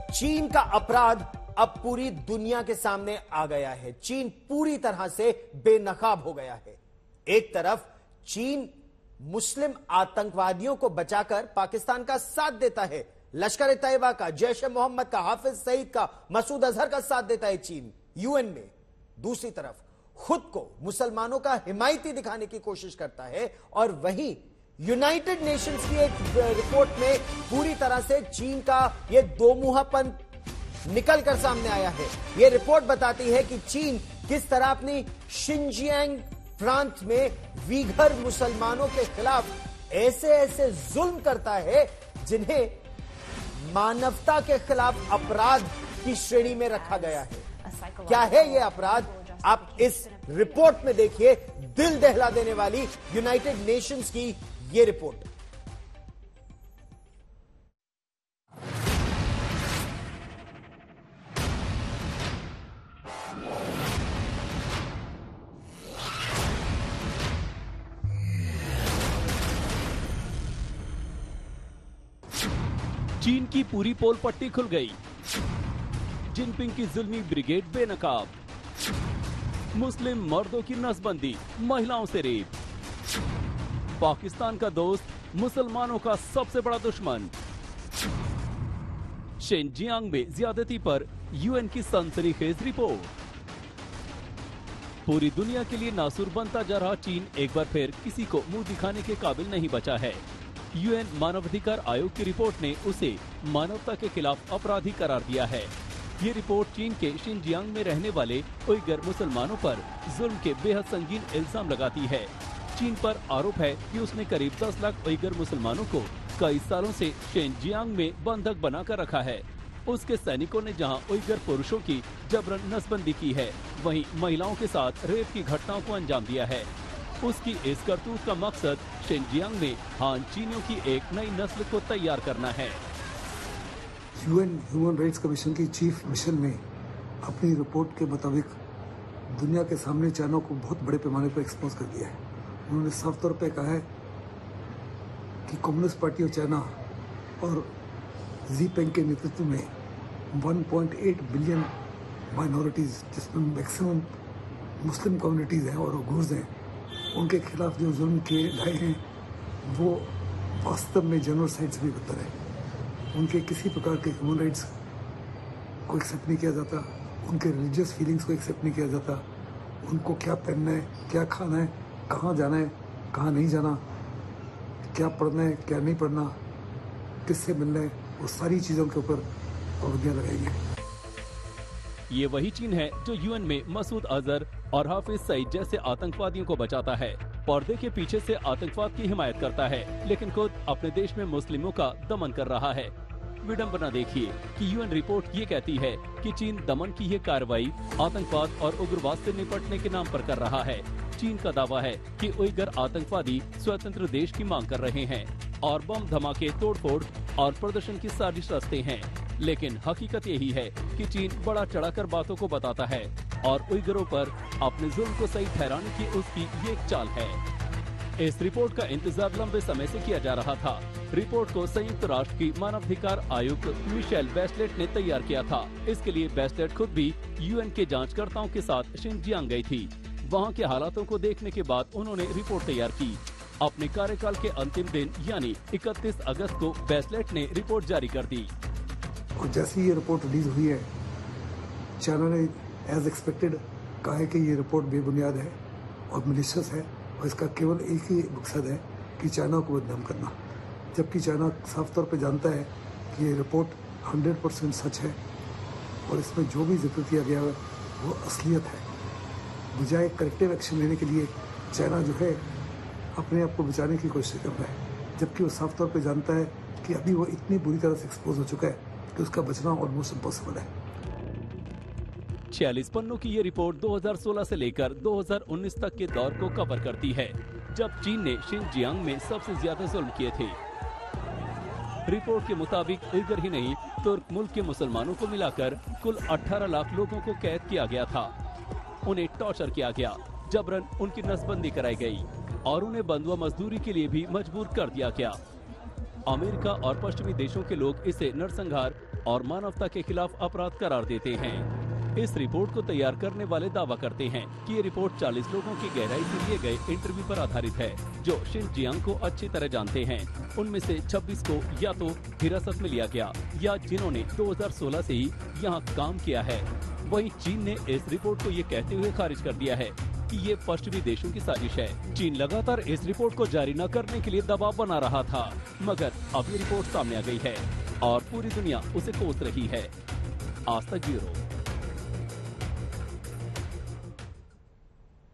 चीन का अपराध अब पूरी दुनिया के सामने आ गया है। चीन पूरी तरह से बेनकाब हो गया है। एक तरफ चीन मुस्लिम आतंकवादियों को बचाकर पाकिस्तान का साथ देता है, लश्कर ए तैयबा का, जैश ए मोहम्मद का, हाफिज सईद का, मसूद अजहर का साथ देता है चीन यूएन में। दूसरी तरफ खुद को मुसलमानों का हिमायती दिखाने की कोशिश करता है और वहीं यूनाइटेड नेशंस की एक रिपोर्ट में पूरी तरह से चीन का यह दोमुहापन निकलकर सामने आया है। यह रिपोर्ट बताती है कि चीन किस तरह अपनी शिनजियांग प्रांत में वीगर मुसलमानों के खिलाफ ऐसे ऐसे जुल्म करता है जिन्हें मानवता के खिलाफ अपराध की श्रेणी में रखा गया है। क्या है यह अपराध? आप इस रिपोर्ट में देखिए, दिल दहला देने वाली यूनाइटेड नेशंस की यह रिपोर्ट। चीन की पूरी पोल पट्टी खुल गई। जिनपिंग की जुल्मी ब्रिगेड बेनकाब। मुस्लिम मर्दों की नसबंदी, महिलाओं से रेप। पाकिस्तान का दोस्त, मुसलमानों का सबसे बड़ा दुश्मन। शिनजियांग में ज्यादती पर यूएन की सनसनीखेज रिपोर्ट। पूरी दुनिया के लिए नासुर बनता जा रहा चीन एक बार फिर किसी को मुंह दिखाने के काबिल नहीं बचा है। यूएन मानवाधिकार आयोग की रिपोर्ट ने उसे मानवता के खिलाफ अपराधी करार दिया है। ये रिपोर्ट चीन के शिनजियांग में रहने वाले उइगर मुसलमानों पर जुल्म के बेहद संगीन इल्जाम लगाती है। चीन पर आरोप है कि उसने करीब 10 लाख उइगर मुसलमानों को कई सालों से शिनजियांग में बंधक बनाकर रखा है। उसके सैनिकों ने जहां उइगर पुरुषों की जबरन नसबंदी की है, वहीं महिलाओं के साथ रेप की घटनाओं को अंजाम दिया है। उसकी इस करतूत का मकसद शिनजियांग में हान चीनियों की एक नई नस्ल को तैयार करना है। यूएन ह्यूमन राइट्स कमीशन की चीफ मिशन ने अपनी रिपोर्ट के मुताबिक दुनिया के सामने चाइना को बहुत बड़े पैमाने पर एक्सपोज कर दिया है। उन्होंने साफ तौर पे कहा है कि कम्युनिस्ट पार्टी ऑफ चाइना और जीपेंग के नेतृत्व में 1.8 बिलियन माइनॉरिटीज, जिसमें मैक्सिमम मुस्लिम कम्युनिटीज हैं और उइगुर्स हैं, उनके खिलाफ जो जुल्म किए गए हैं वो वास्तव में जेनोसाइड से भी बदतर है। उनके किसी प्रकार के ह्यूमन राइट्स को एक्सेप्ट नहीं किया जाता, उनके रिलीजियस फीलिंग्स को एक्सेप्ट नहीं किया जाता, उनको क्या पहनना है, क्या खाना है, कहाँ जाना है, कहाँ नहीं जाना, क्या पढ़ना है, क्या नहीं पढ़ना, किससे मिलना है, वो सारी चीज़ों के ऊपर पाबंदियाँ लगाई हैं। ये वही चीन है जो यूएन में मसूद अजहर और हाफिज सईद जैसे आतंकवादियों को बचाता है, पर्दे के पीछे से आतंकवाद की हिमायत करता है, लेकिन खुद अपने देश में मुस्लिमों का दमन कर रहा है। विडंबना देखिए कि यूएन रिपोर्ट ये कहती है कि चीन दमन की ये कार्रवाई आतंकवाद और उग्रवाद से निपटने के नाम पर कर रहा है। चीन का दावा है कि उइगर आतंकवादी स्वतंत्र देश की मांग कर रहे हैं और बम धमाके, तोड़फोड़ और प्रदर्शन की साजिश रचते हैं, लेकिन हकीकत यही है कि चीन बड़ा चढ़ाकर बातों को बताता है और उइगरों पर अपने जुल्म को सही ठहराने की उसकी ये एक चाल है। इस रिपोर्ट का इंतजार लंबे समय से किया जा रहा था। रिपोर्ट को संयुक्त राष्ट्र की मानवाधिकार आयुक्त मिशेल बैचलेट ने तैयार किया था। इसके लिए बैचलेट खुद भी यूएन के जांचकर्ताओं के साथ शिनजियांग गई थी। वहां के हालातों को देखने के बाद उन्होंने रिपोर्ट तैयार की। अपने कार्यकाल के अंतिम दिन यानी 31 अगस्त को बैचलेट ने रिपोर्ट जारी कर दी। और जैसे ये रिपोर्ट रिलीज हुई है, चाइना ने एज एक्सपेक्टेड कहा है कि ये रिपोर्ट बेबुनियाद है और मिलिशियस है और इसका केवल एक ही मकसद है कि चाइना को बदनाम करना, जबकि चाइना साफ तौर पे जानता है कि ये रिपोर्ट 100% सच है और इसमें जो भी जिक्र किया गया है वो असलियत है। बजाय करेक्टिव एक्शन लेने के लिए चाइना जो है अपने आप को बचाने की कोशिश कर रहा है, जबकि वो साफ तौर पे जानता है कि अभी वो इतनी बुरी तरह से एक्सपोज हो चुका है कि उसका बचना ऑलमोस्ट इम्पॉसिबल है। 46 पन्नों की ये रिपोर्ट 2016 से लेकर 2019 तक के दौर को कवर करती है, जब चीन ने शिनजियांग में सबसे ज्यादा जुल्म किए थे। रिपोर्ट के मुताबिक उइगर ही नहीं, तुर्क मुल्क के मुसलमानों को मिलाकर कुल 18 लाख लोगों को कैद किया गया था। उन्हें टॉर्चर किया गया, जबरन उनकी नसबंदी कराई गई और उन्हें बंधुआ मजदूरी के लिए भी मजबूर कर दिया गया। अमेरिका और पश्चिमी देशों के लोग इसे नरसंहार और मानवता के खिलाफ अपराध करार देते हैं। इस रिपोर्ट को तैयार करने वाले दावा करते हैं कि ये रिपोर्ट 40 लोगों की गहराई से लिए गए इंटरव्यू पर आधारित है, जो शिनजियांग को अच्छी तरह जानते हैं। उनमें से 26 को या तो हिरासत में लिया गया या जिन्होंने 2016 से ही यहाँ काम किया है। वहीं चीन ने इस रिपोर्ट को ये कहते हुए खारिज कर दिया है कि ये पश्चिमी देशों की साजिश है। चीन लगातार इस रिपोर्ट को जारी न करने के लिए दबाव बना रहा था, मगर अब ये रिपोर्ट सामने आ गई है और पूरी दुनिया उसे कोस रही है। आज तक ब्यूरो।